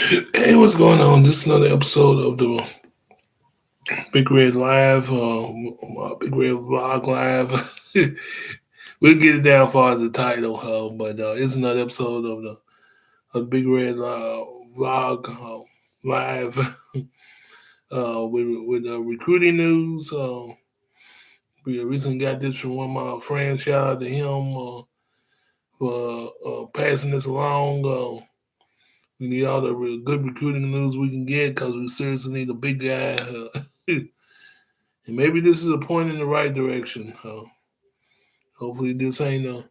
Hey, what's going on? This is another episode of the Big Red Live, Big Red Vlog Live. We'll get it down far as the title, but it's another episode of Big Red Vlog Live with recruiting news. We recently got this from one of my friends. Shout out to him for passing this along. We need all the good recruiting news we can get because we seriously need a big guy. And maybe this is a point in the right direction. Hopefully, this ain't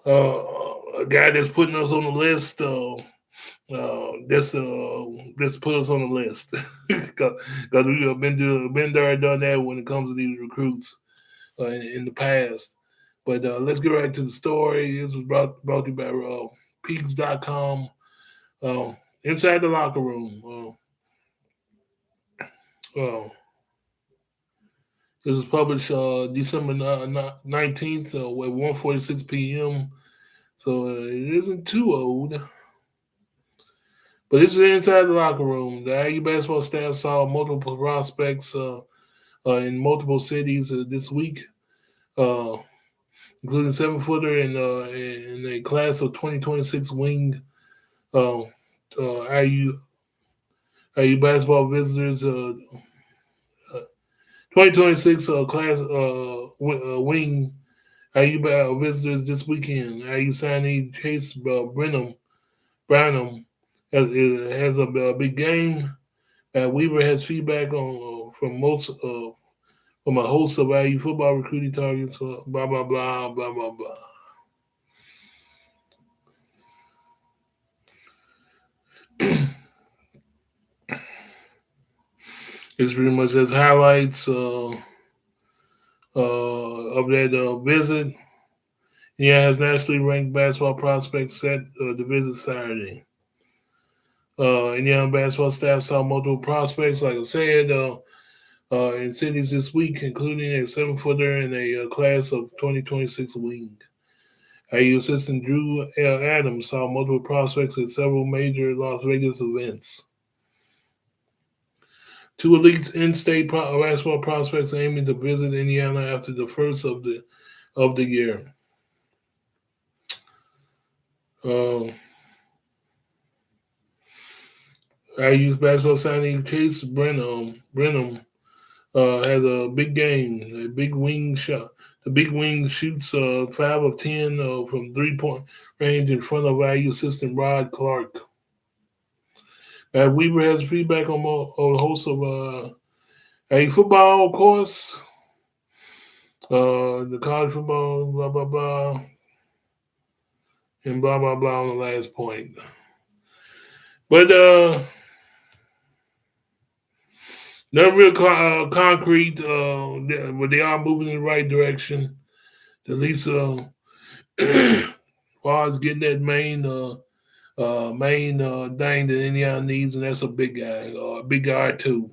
a guy that's putting us on the list. That's put us on the list because we have been there and done that when it comes to these recruits in the past. But let's get right to the story. This was brought to you by Peaks.com. Inside the locker room. Uh, This was published December 19th, so at 1:46 p.m. So it isn't too old. But this is inside the locker room. The Aggie basketball staff saw multiple prospects in multiple cities this week, uh, including 7-footer in a class of 2026 wing. Uh, IU basketball visitors 2026 class wing IU visitors this weekend. IU signee Chase Branham has a big game. Weaver has feedback on from a host of IU football recruiting targets. Blah blah blah blah blah blah. It's pretty much just highlights of that visit. Yeah, has nationally ranked basketball prospects set to visit Saturday. Indiana basketball staff saw multiple prospects, like I said, in cities this week, including a 7-footer and a class of 2026 wing. AU assistant Drew L. Adams saw multiple prospects at several major Las Vegas events. Two elite in-state basketball prospects aiming to visit Indiana after the first of the year. IU basketball signing Chase Brenham has a big game, a big wing shot. The big wing shoots 5 of 10 from 3-point range in front of IU assistant Rod Clark. Weaver has feedback on a host of IU football, of course. The college football, blah blah blah, and blah blah blah on the last point. But not real concrete, but they are moving in the right direction. At least as far as getting that main thing that Indiana needs, and that's a big guy, a big guy too.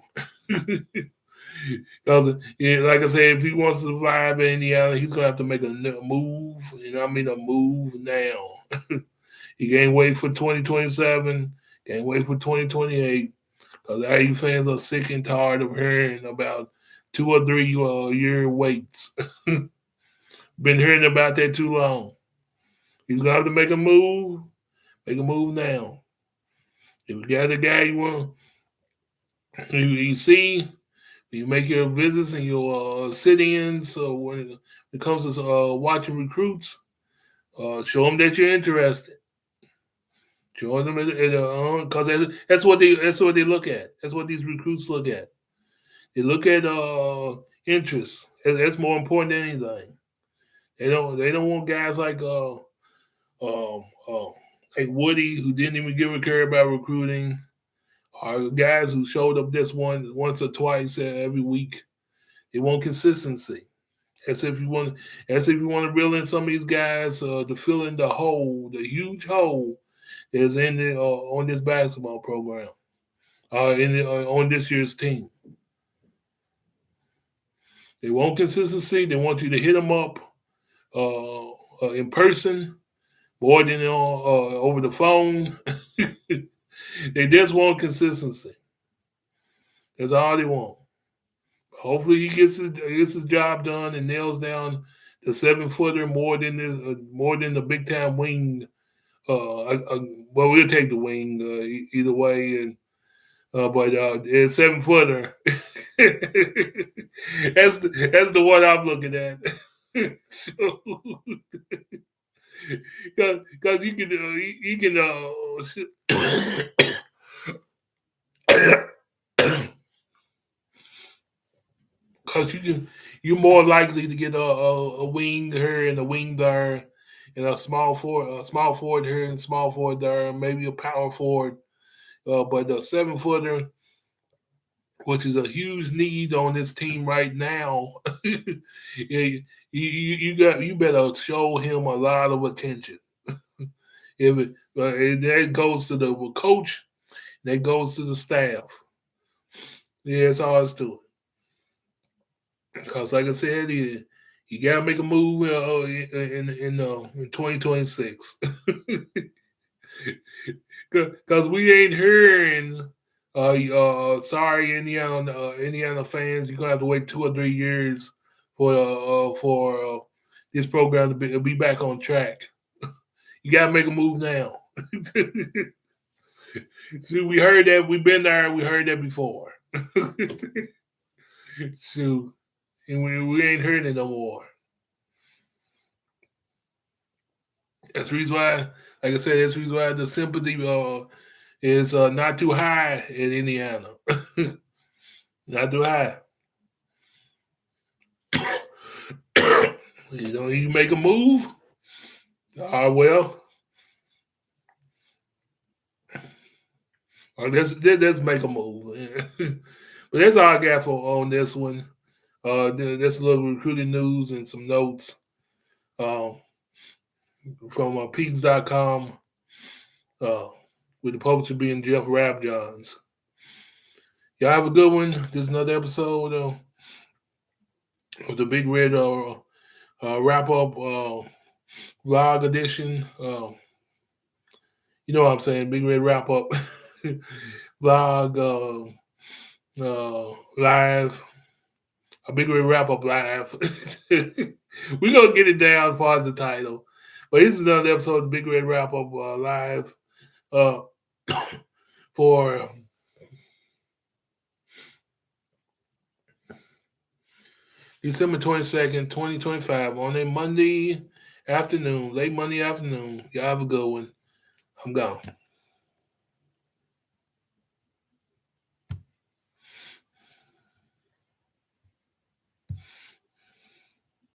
Because yeah, like I said, if he wants to survive in Indiana, he's gonna have to make a move, and I mean a move now. He can't wait for 2027. Can't wait for 2028. Because IU fans are sick and tired of hearing about 2 or 3 year waits. Been hearing about that too long. He's gonna have to make a move. Make a move now. If you got a guy you want, you see, you make your visits and your sit-ins. So when it comes to watching recruits, show them that you're interested. Show them because that's what they look at. That's what these recruits look at. They look at interests. That's more important than anything. They don't want guys uh, uh, like Woody who didn't even give a care about recruiting, or guys who showed up this once or twice every week. They want consistency. As if you want, as if you want to reel in some of these guys to fill in the hole, the huge hole that's in on this basketball program, on this year's team. They want consistency. They want you to hit them up in person more than over the phone. They just want consistency. That's all they want. Hopefully, he gets his job done and nails down the 7 footer more than the big time wing. Well, we'll take the wing either way, and but it's 7 footer. That's the one I'm looking at. Because you can because you're more likely to get a wing here and a wing there, and a small forward here and small forward there, maybe a power forward. But the 7 footer, which is a huge need on this team right now, yeah, you better show him a lot of attention. If that goes to the coach, that goes to the staff. Yeah, it's all it's to it. Because, like I said, you gotta make a move in 2026. Because we ain't hearing. Sorry, Indiana fans, you're gonna have to wait 2 or 3 years for this program to be back on track. You gotta make a move now. See, we heard that. We've been there. We heard that before. So, and we ain't hearing it no more. That's the reason why, like I said, that's the reason why the sympathy is not too high in Indiana. Not too high. You make a move. Well, let's make a move. But that's all I got for on this one. That's a little recruiting news and some notes uh, from Peaks.com, with the publisher being Jeff Rabjohns. Y'all have a good one. This is another episode of the Big Red wrap up vlog edition. You know what I'm saying? Big Red wrap up vlog live. A Big Red wrap up live. We're gonna get it down as far as the title. But this is another episode of Big Red Wrap Up live for December 22nd, 2025, on a Monday afternoon, late Monday afternoon. Y'all have a good one. I'm gone.